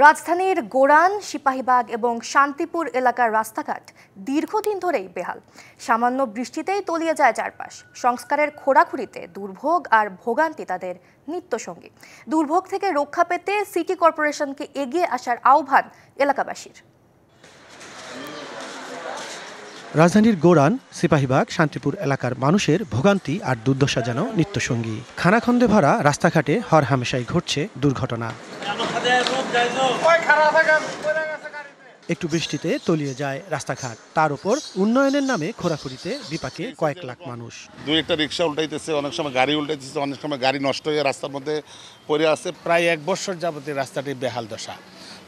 রাজধানীর গোরান, সিপাহীবাগ এবং শান্তিপুর এলাকার রাস্তাঘাট দীর্ঘদিন ধরেই বেহাল। সামান্য বৃষ্টিতেই তলিয়ে যায় চারপাশ। সংস্কারের খোঁড়াখুড়িতে দুর্ভোগ আর ভোগান্তি তাদের নিত্যসঙ্গী। দুর্ভোগ থেকে রক্ষা পেতে সিটি কর্পোরেশনকে এগিয়ে আসার আহ্বান এলাকাবাসীর। রাজধানীর গোরান, সিপাহীবাগ, শান্তিপুর এলাকার মানুষের ভোগান্তি আর দুর্দশা যেন নিত্যসঙ্গী। খানাখন্দে ভরা রাস্তাঘাটে হরহামেশাই ঘটছে দুর্ঘটনা। একটু বৃষ্টিতে তলিয়ে যায় রাস্তাঘাট, তার উপর উন্নয়নের নামে খোঁড়াখুড়িতে বিপাকে কয়েক লাখ মানুষ। দুই একটা রিক্সা উল্টাইতেছে, অনেক সময় গাড়ি উল্টাইতেছে, অনেক সময় গাড়ি নষ্ট হয়ে রাস্তার মধ্যে পড়ে আছে। প্রায় 1 বছর যাবতীয় রাস্তাটি বেহাল দশা,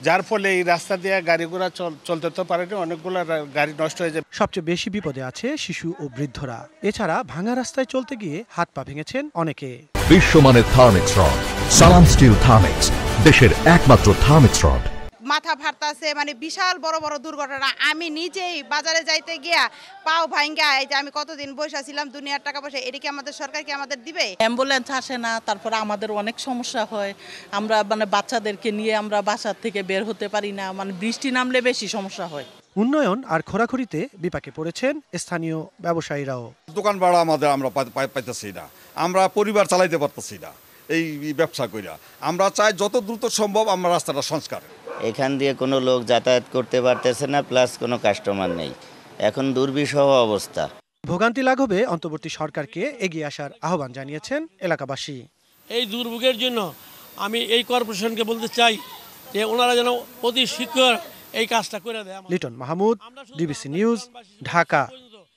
যার ফলে এই রাস্তা দিয়ে গাড়ি ঘোড়া চলতে তো পারেনি, অনেকগুলো গাড়ি নষ্ট হয়ে যায়। সবচেয়ে বেশি বিপদে আছে শিশু ও বৃদ্ধরা। এছাড়া ভাঙা রাস্তায় চলতে গিয়ে হাত পা ভেঙেছেন অনেকে। বিশ্বমানের থার্মিক্স রড, সালাম স্টিল থার্মিক্স, দেশের একমাত্র থার্মিক্স রড। মাথা ফাটতাছে, মানে বিশাল বড় বড় দুর্ঘটনা। আমি নিজেই বাজারে যাইতে গিয়া পাও ভাঙ্গা, এই যে আমি কতদিন বসে ছিলাম, দুনিয়ার টাকা পয়সা এটা কি আমাদের সরকার কি আমাদের দিবে? অ্যাম্বুলেন্স আসে না, তারপরে আমাদের অনেক সমস্যা হয়। আমরা বাচ্চাদেরকে নিয়ে আমরা বাসার থেকে বের হতে পারি না, বৃষ্টি নামলে বেশি সমস্যা হয়। উন্নয়ন আর খোঁড়াখুড়িতে বিপাকে পড়েছেন স্থানীয় ব্যবসায়ীরাও। দোকান ভাড়া আমরা পাইতেছি না, আমরা পরিবার চালাইতে পারতেছি না এই ব্যবসা কইরা। আমরা চাই যত দ্রুত সম্ভব আমরা রাস্তাটা সংস্কার। এখান দিয়ে কোনো লোক যাতায়াত করতে পারতেছে না, প্লাস কোনো কাস্টমার নেই, এখন দুর্বিষহ অবস্থা। ভোগান্তি লাঘবে অন্তর্বর্তী সরকারকে এগিয়ে আসার আহ্বান জানিয়েছেন এলাকাবাসী। এই দুর্ভোগের জন্য আমি এই কর্পোরেশনকে বলতে চাই যে ওনারা যেন অতি শীঘ্র এই কাজটা করে দেয়। Liton Mahmud, DBC news, Dhaka.